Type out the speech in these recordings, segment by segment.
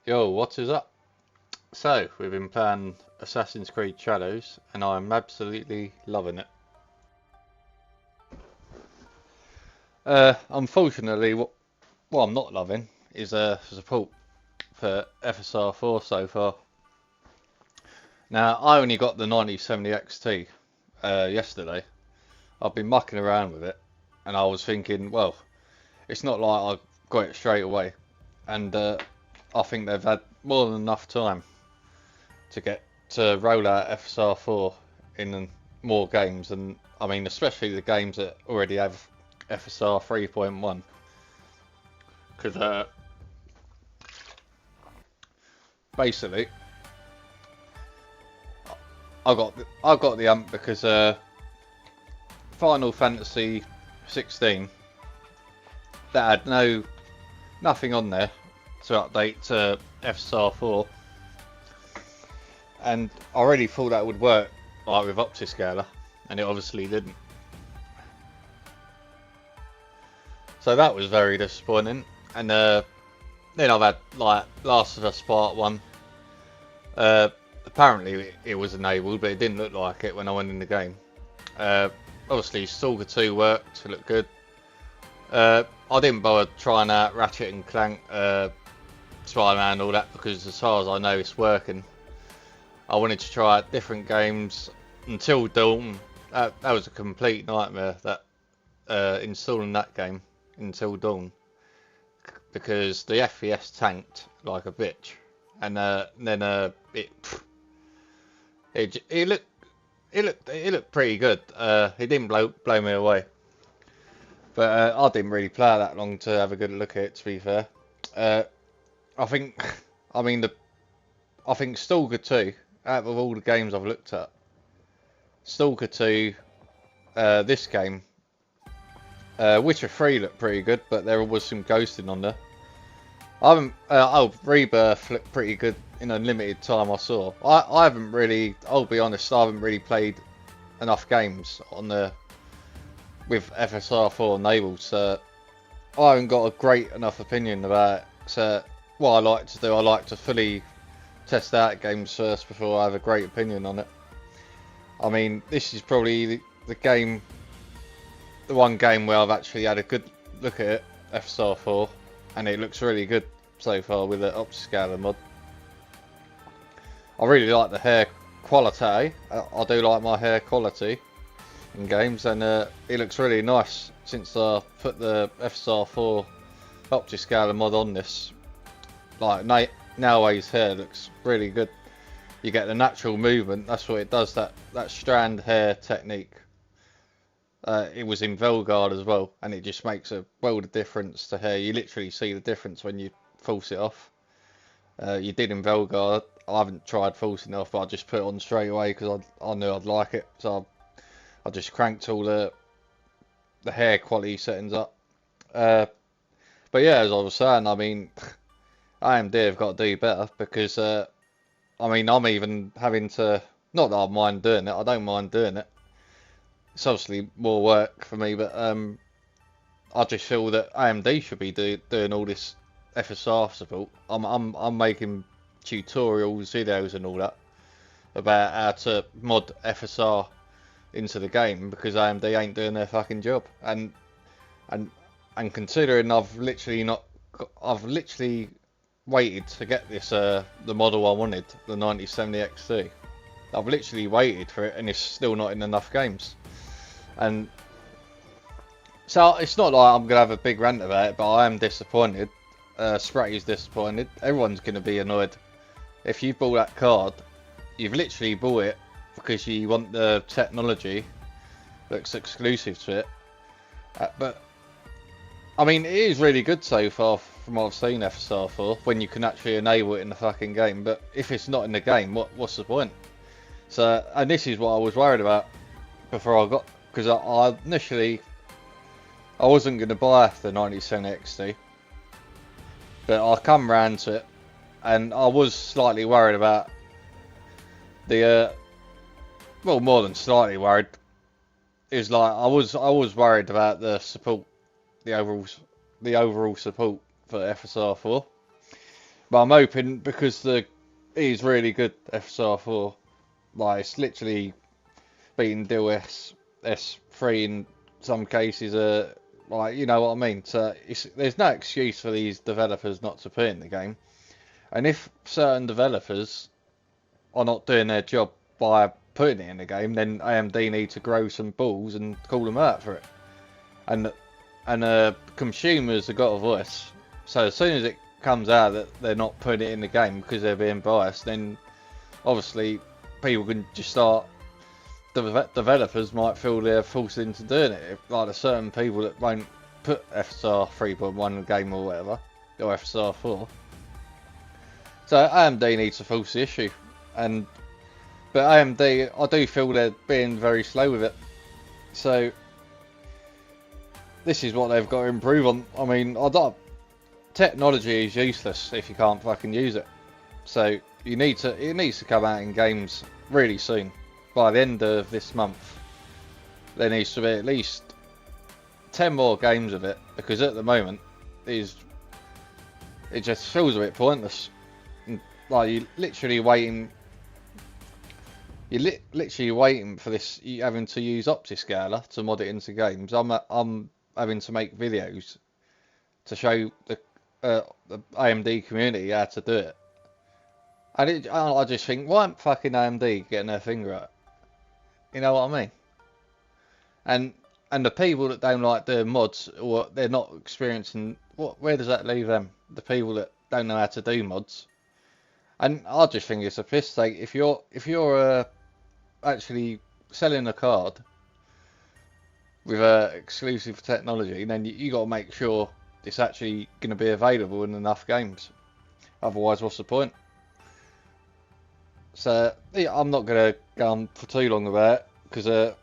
Yo, what is up? So, we've been playing Assassin's Creed Shadows, and I'm absolutely loving it. Unfortunately, what I'm not loving is support for FSR 4 so far. Now, I only got the 9070 XT yesterday. I've been mucking around with it, and I was thinking, well, it's not like I got it straight away, and I think they've had more than enough time to get to roll out FSR 4 in more games, and I mean especially the games that already have FSR 3.1, because basically I got the ump because Final Fantasy 16 that had nothing on there to update to FSR 4, and I really thought that would work like with Optiscaler, and it obviously didn't. So that was very disappointing. And then I've had like Last of Us Part 1. Apparently it was enabled, but it didn't look like it when I went in the game. Obviously Stalker 2 worked, it looked good. I didn't bother trying out Ratchet and Clank, Spider-Man and all that, because as far as I know it's working. I wanted to try out different games until Dawn. That was a complete nightmare, that installing that game until Dawn, because the FPS tanked like a bitch, and then it looked pretty good. It didn't blow me away, but I didn't really play that long to have a good look at it. To be fair, I think I mean I think Stalker 2, out of all the games I've looked at, Stalker 2, this game, Witcher 3 looked pretty good, but there was some ghosting on there. I haven't. Rebirth looked pretty good in a limited time I saw. I haven't really. I'll be honest. I haven't really played enough games on the with FSR 4 enabled, so I haven't got a great enough opinion about it. So what I like to do, I like to fully test out games first before I have a great opinion on it. I mean, this is probably the one game where I've actually had a good look at it, FSR 4, and it looks really good so far with the Optiscaler mod. I really like the hair quality. I do like my hair quality in games, and it looks really nice since I put the FSR 4 Optiscaler mod on this. Like nowadays hair looks really good. You get the natural movement, that's what it does, that strand hair technique. It was in Velgard as well, and it just makes a world of difference to hair. You literally see the difference when you force it off. You did in Velgard. I haven't tried forcing it off, but I just put it on straight away because I knew I'd like it. So I just cranked all the hair quality settings up. But yeah, as I was saying, I mean, AMD have got to do better, because I mean, I'm even having to, not that I mind doing it, I don't mind doing it. It's obviously more work for me, but I just feel that AMD should be doing all this FSR support. I'm making tutorials, videos, and all that about how to mod FSR into the game, because AMD ain't doing their fucking job. And considering I've literally waited to get this the model I wanted, the 9070 XT. I've literally waited for it, and it's still not in enough games. And so it's not like I'm gonna have a big rant about it, but I am disappointed. Spratty's disappointed. Everyone's gonna be annoyed. If you bought that card, you've literally bought it because you want the technology that's exclusive to it. But I mean, it is really good so far from what I've seen, FSR 4, when you can actually enable it in the fucking game. But if it's not in the game, what's the point? So, and this is what I was worried about before I got, because I initially I wasn't going to buy the 9070 XT, but I come round to it, and I was slightly worried about the well, more than slightly worried. Is like I was worried about the support, the overall support for FSR 4, But I'm hoping because it is really good FSR 4. Like it's literally beating Deal S3 in some cases. Like you know what I mean. So there's no excuse for these developers not to put in the game. And if certain developers are not doing their job by putting it in the game, then AMD need to grow some balls and call them out for it. And consumers have got a voice. So as soon as it comes out that they're not putting it in the game because they're being biased, then obviously people can just start. The developers might feel they're forced into doing it. Like there's certain people that won't put FSR 3.1 in the game or whatever, or FSR 4. So AMD needs to force the issue, but AMD, I do feel they're being very slow with it. So this is what they've got to improve on. I mean, technology is useless if you can't fucking use it. So it needs to come out in games really soon. By the end of this month, there needs to be at least 10 more games of it, because at the moment it just feels a bit pointless. Like you're literally waiting for this, you having to use OptiScaler to mod it into games. I'm having to make videos to show the AMD community how to do it. And I just think, why aren't fucking AMD getting their finger out? You know what I mean? And the people that don't like doing mods, or they're not experiencing, where does that leave them? The people that don't know how to do mods. And I just think it's a piss take. If you're actually selling a card with exclusive technology, then you got to make sure it's actually going to be available in enough games. Otherwise, what's the point? So yeah, I'm not going to go on for too long about it, because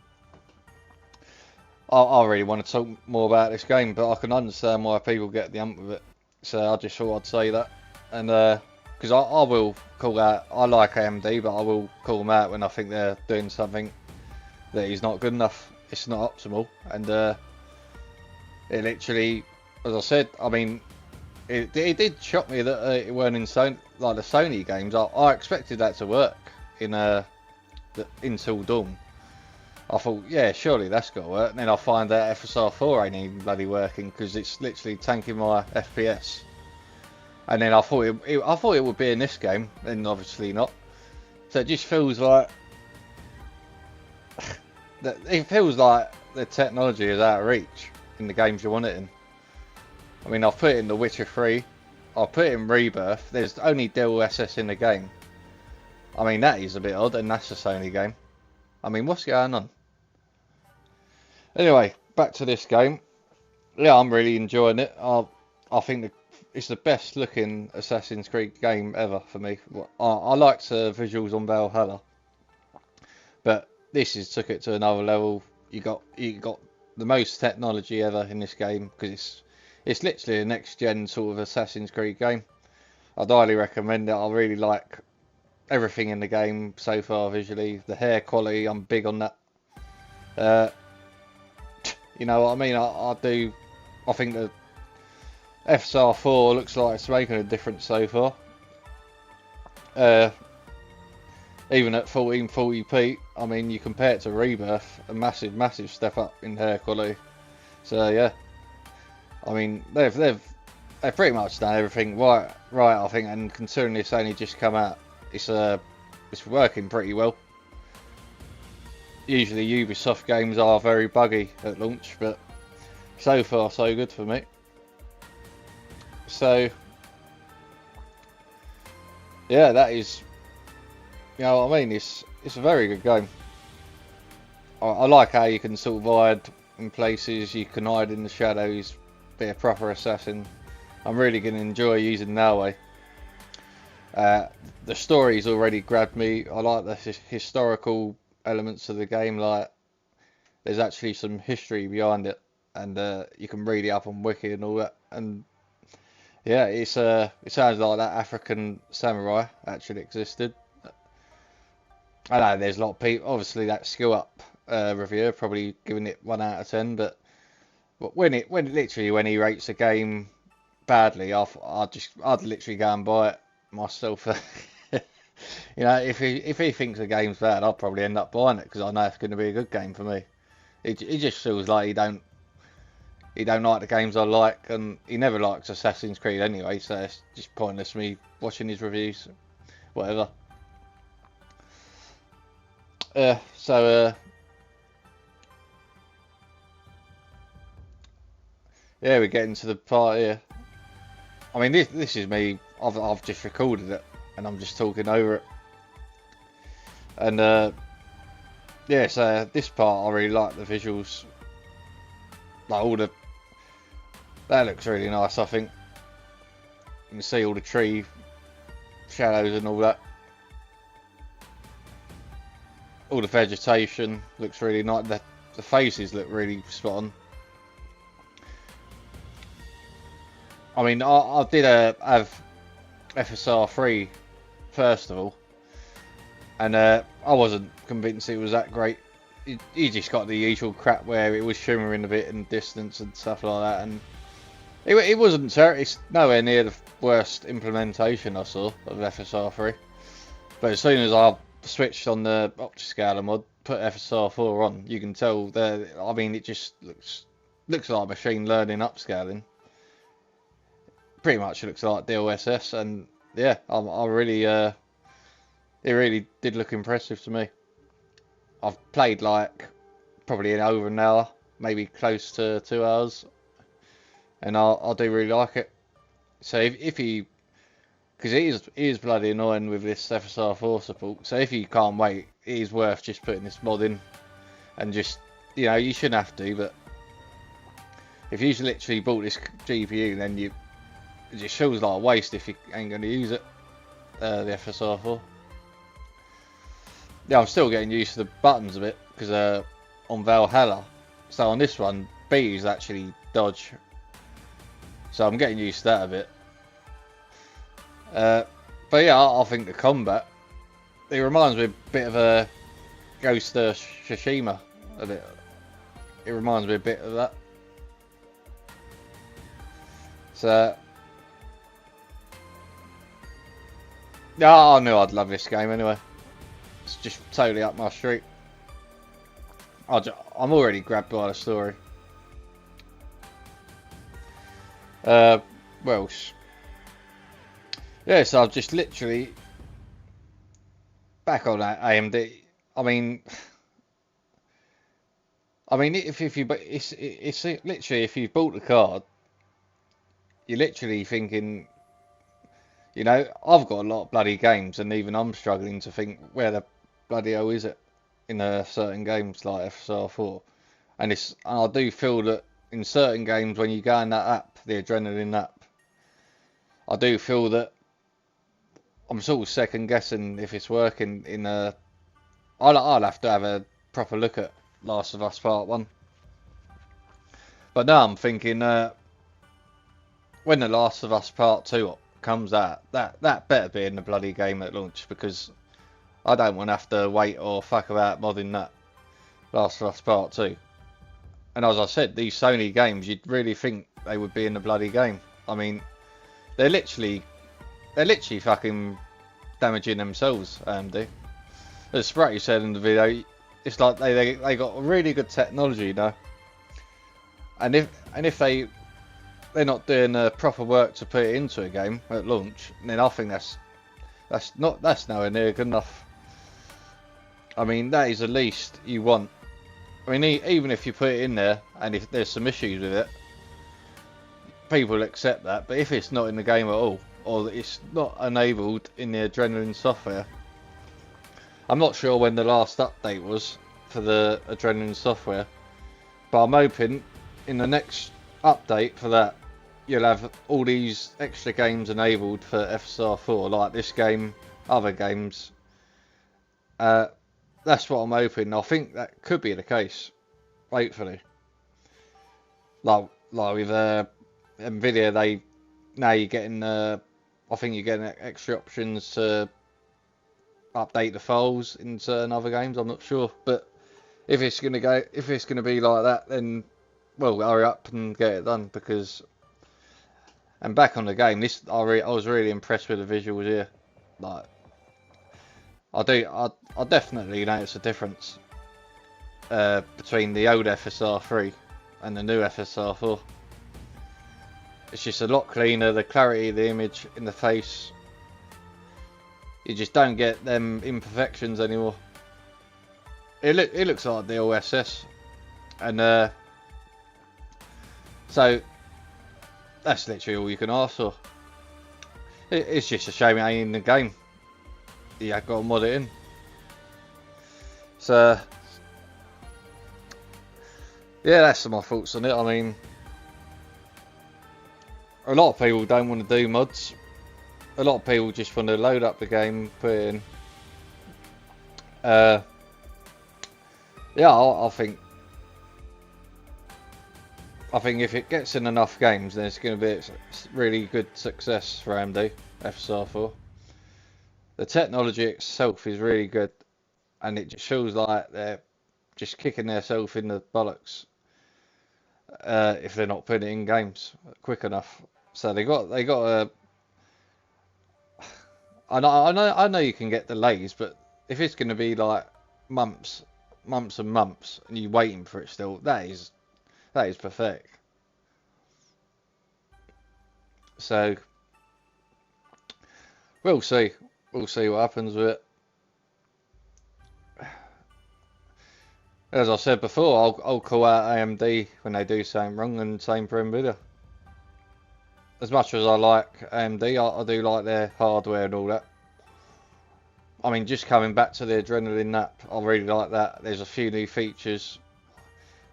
I really want to talk more about this game, but I can understand why people get the ump with it. So I just thought I'd say that, and because I will call out, I like AMD, but I will call them out when I think they're doing something that is not good enough. It's not optimal, and it literally, as I said, I mean, it did shock me that it weren't in like the Sony games. I expected that to work in Until Dawn. I thought, yeah, surely that's got to work. And then I find out FSR 4 ain't even bloody working, because it's literally tanking my FPS. And then I thought it would be in this game, and obviously not. So it just feels like it feels like the technology is out of reach in the games you want it in. I mean, I've put it in The Witcher 3, I've put it in Rebirth. There's only DLSS in the game. I mean, that is a bit odd, and that's a Sony game. I mean, what's going on? Anyway, back to this game. Yeah, I'm really enjoying it. I think it's the best looking Assassin's Creed game ever for me. I liked visuals on Valhalla, but this has took it to another level. You got the most technology ever in this game, because it's literally a next gen sort of Assassin's Creed game. I'd highly recommend it. I really like everything in the game so far visually. The hair quality, I'm big on that. You know what I mean? I do. I think the FSR 4 looks like it's making a difference so far. Even at 1440p, I mean, you compare it to Rebirth, a massive step up in hair quality. So yeah, I mean, they've pretty much done everything right, I think. And considering this only just come out, it's working pretty well. Usually Ubisoft games are very buggy at launch, but so far so good for me. So yeah, that is, you know what I mean, it's a very good game. I like how you can sort of hide in places, you can hide in the shadows, be a proper assassin. I'm really going to enjoy using Norway. The story's already grabbed me. I like the historical elements of the game, like there's actually some history behind it, and you can read it up on Wiki and all that. And yeah, it sounds like that African samurai actually existed. I know there's a lot of people, obviously that skill up reviewer probably giving it 1 out of 10, but when he rates a game badly, I'd literally go and buy it myself. You know, if he thinks the game's bad, I'll probably end up buying it because I know it's going to be a good game for me. It just feels like he don't like the games I like, and he never likes Assassin's Creed anyway, so it's just pointless me watching his reviews, whatever. So yeah, we're getting to the part here. I mean, this is me. I've just recorded it, and I'm just talking over it. And yeah, so this part I really like the visuals. Like that looks really nice. I think you can see all the tree shadows and all that. All the vegetation looks really nice. The faces look really spot on. I mean, I did have FSR 3 first of all, and I wasn't convinced it was that great. You just got the usual crap where it was shimmering a bit in the distance and stuff like that, and it wasn't terrible. It's nowhere near the worst implementation I saw of FSR 3. But as soon as I switched on the Optiscaler mod, put FSR 4 on, you can tell that. I mean, it just looks like machine learning upscaling. Pretty much looks like DLSS, and yeah, I really it really did look impressive to me. I've played like probably in over an hour, maybe close to 2 hours, and I do really like it. So if you, because it is bloody annoying with this FSR 4 support, so if you can't wait, it is worth just putting this mod in, and just, you know, you shouldn't have to, but if you literally bought this GPU, then it just feels like a waste if you ain't going to use it, the FSR 4. Yeah, I'm still getting used to the buttons a bit, because on Valhalla, so on this one, B is actually dodge, so I'm getting used to that a bit. But yeah, I think the combat, it reminds me a bit of a Ghost of Tsushima, a bit. It reminds me a bit of that. So yeah, I knew I'd love this game anyway. It's just totally up my street. I'm already grabbed by the story. Well, yeah, so I've just literally back on that AMD. I mean, if you, but it's literally, if you bought the card, you're literally thinking, you know, I've got a lot of bloody games, and even I'm struggling to think where the bloody hell is it in certain games like FSR 4, and I do feel that in certain games when you go in that app, the Adrenaline app, I do feel that I'm sort of second guessing if it's working in a. I'll have to have a proper look at Last of Us Part 1. But now I'm thinking, when the Last of Us Part 2 comes out, that better be in the bloody game at launch, because I don't want to have to wait or fuck about modding that Last of Us Part 2. And as I said, these Sony games, you'd really think they would be in the bloody game. I mean, they're literally fucking damaging themselves, AMD. As Spratty said in the video, it's like they got really good technology, you know. And if they're not doing the proper work to put it into a game at launch, then I think that's nowhere near good enough. I mean, that is the least you want. I mean, even if you put it in there, and if there's some issues with it, people will accept that. But if it's not in the game at all, or it's not enabled in the Adrenaline software, I'm not sure when the last update was for the Adrenaline software, but I'm hoping in the next update for that, you'll have all these extra games enabled for FSR 4, like this game, other games. That's what I'm hoping. I think that could be the case, hopefully. Like with Nvidia, now you're getting, I think you're getting extra options to update the files in certain other games. I'm not sure, but if it's gonna be like that, then well, hurry up and get it done, because And back on the game, I was really impressed with the visuals here. Like, I definitely notice a difference between the old FSR 3 and the new FSR 4. It's just a lot cleaner. The clarity of the image in the face, you just don't get them imperfections anymore. It looks like the OSS, and so that's literally all you can ask for. It's just a shame it ain't in the game. You have got to mod it in. So yeah, that's my thoughts on it. I mean, a lot of people don't want to do mods. A lot of people just want to load up the game, put it in. Yeah, I think if it gets in enough games, then it's going to be a really good success for AMD FSR4. The technology itself is really good, and it just feels like they're just kicking themselves in the bollocks if they're not putting it in games quick enough. So they got a. I know you can get delays, but if it's going to be like months and months, and you're waiting for it still, that is pathetic. So we'll see what happens with it. As I said before, I'll call out AMD when they do something wrong, and same for Nvidia. As much as I like AMD, I do like their hardware and all that. I mean, just coming back to the Adrenaline Nap, I really like that. There's a few new features.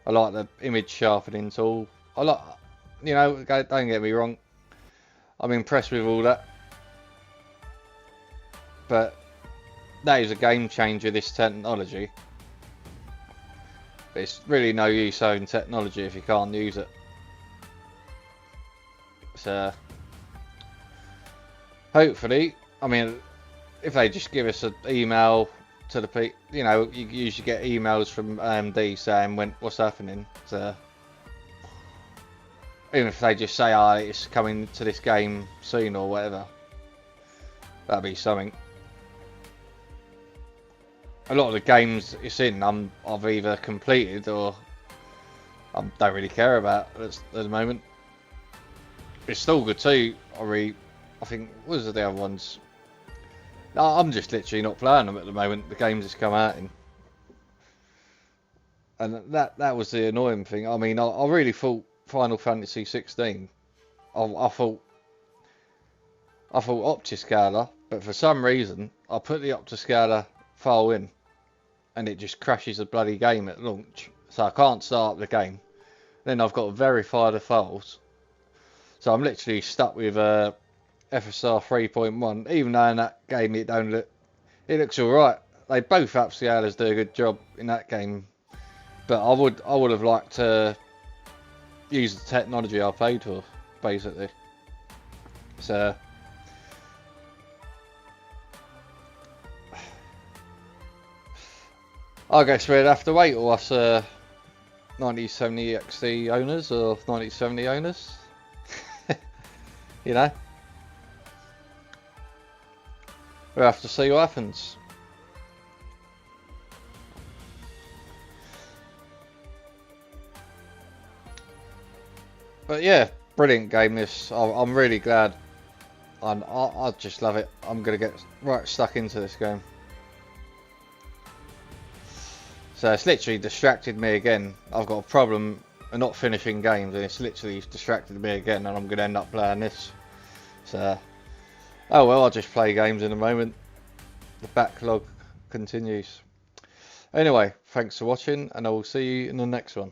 I like the image sharpening tool. I like, you know, don't get me wrong, I'm impressed with all that. But that is a game changer, this technology. But it's really no use owning technology if you can't use it. So hopefully, I mean, if they just give us an email to the people, you know, you usually get emails from AMD saying what's happening. So even if they just say, "Oh, it's coming to this game soon" or whatever, that'd be something. A lot of the games it's in, I've either completed or I don't really care about at the moment. It's still good too. I think, what was the other ones? No, I'm just literally not playing them at the moment. The games just come out in, and that was the annoying thing. I mean, I really thought Final Fantasy 16. I thought Optiscaler, but for some reason I put the Optiscaler file in, and it just crashes the bloody game at launch. So I can't start the game. Then I've got to verify the files. So I'm literally stuck with FSR 3.1. Even though in that game it looks alright. They both upscalers do a good job in that game. But I would have liked to use the technology I paid for, basically. So I guess we'd have to wait, or us 9070 XT owners or 9070 owners. You know, we'll have to see what happens. But yeah, brilliant game this. I'm really glad. I just love it. I'm gonna get right stuck into this game. So it's literally distracted me again. I've got a problem not finishing games, and it's literally distracted me again, and I'm going to end up playing this. So, oh well, I'll just play games in a moment. The backlog continues. Anyway, thanks for watching, and I will see you in the next one.